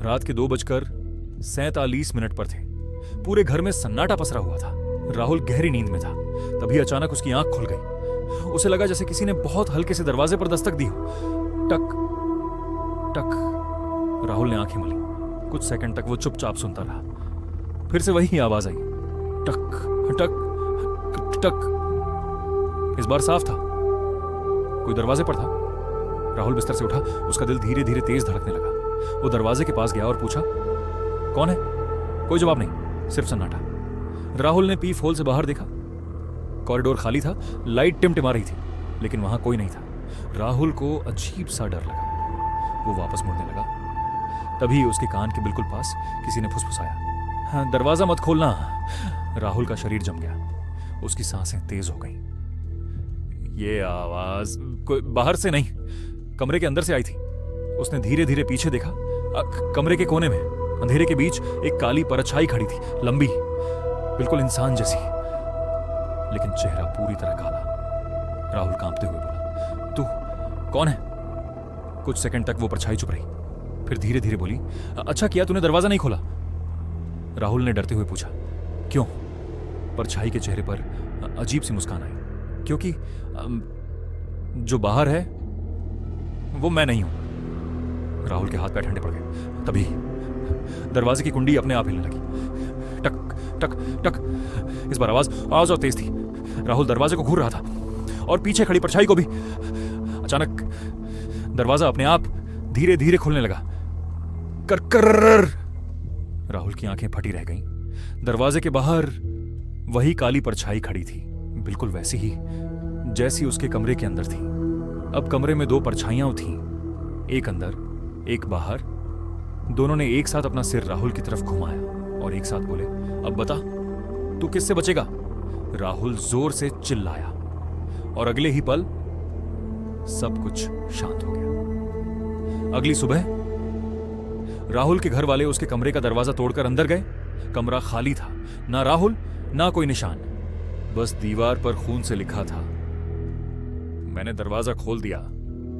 रात के 2:47 पर थे। पूरे घर में सन्नाटा पसरा हुआ था। राहुल गहरी नींद में था। तभी अचानक उसकी आंख खुल गई। उसे लगा जैसे किसी ने बहुत हल्के से दरवाजे पर दस्तक दी हो। टक टक। राहुल ने आंखें मली। कुछ सेकंड तक वो चुपचाप सुनता रहा। फिर से वही आवाज आई, टक टक टक। इस बार साफ था, कोई दरवाजे पर था। राहुल बिस्तर से उठा। उसका दिल धीरे धीरे तेज धड़कने लगा। वो दरवाजे के पास गया और पूछा, कौन है? कोई जवाब नहीं, सिर्फ सन्नाटा। राहुल ने पीप होल से बाहर देखा। कॉरिडोर खाली था, लाइट टिमटिमा रही थी, लेकिन वहां कोई नहीं था। राहुल को अजीब सा डर लगा। वो वापस मुड़ने लगा। तभी उसके कान के बिल्कुल पास किसी ने फुसफुसाया, हाँ, दरवाजा मत खोलना। राहुल का शरीर जम गया। उसकी सांसें तेज हो गईं। ये आवाज कोई बाहर से नहीं, कमरे के अंदर से आई थी। उसने धीरे धीरे पीछे देखा। कमरे के कोने में अंधेरे के बीच एक काली परछाई खड़ी थी, लंबी, बिल्कुल इंसान जैसी, लेकिन चेहरा पूरी तरह काला। राहुल कांपते हुए बोला, तू कौन है? कुछ सेकंड तक वो परछाई चुप रही, फिर धीरे धीरे बोली, अच्छा किया तूने दरवाजा नहीं खोला। राहुल ने डरते हुए पूछा, क्यों? परछाई के चेहरे पर अजीब सी मुस्कान आई, क्योंकि जो बाहर है वो मैं नहीं हूं। राहुल के हाथ पैर ठंडे पड़ गए। तभी दरवाजे की कुंडी अपने आप हिलने लगी। टक टक टक। इस बार आवाज और तेज थी। राहुल दरवाजे को घूर रहा था और पीछे खड़ी परछाई को भी। अचानक दरवाजा अपने आप धीरे धीरे खुलने लगा। कर कर। राहुल की आंखें फटी रह गईं। दरवाजे के बाहर वही काली परछाई खड़ी थी, बिल्कुल वैसी ही जैसी उसके कमरे के अंदर थी। अब कमरे में दो परछाइयां थीं, एक अंदर एक बाहर। दोनों ने एक साथ अपना सिर राहुल की तरफ घुमाया और एक साथ बोले, अब बता तू किससे बचेगा? राहुल जोर से चिल्लाया और अगले ही पल सब कुछ शांत हो गया। अगली सुबह राहुल के घर वाले उसके कमरे का दरवाजा तोड़कर अंदर गए। कमरा खाली था, ना राहुल ना कोई निशान, बस दीवार पर खून से लिखा था, मैंने दरवाजा खोल दिया,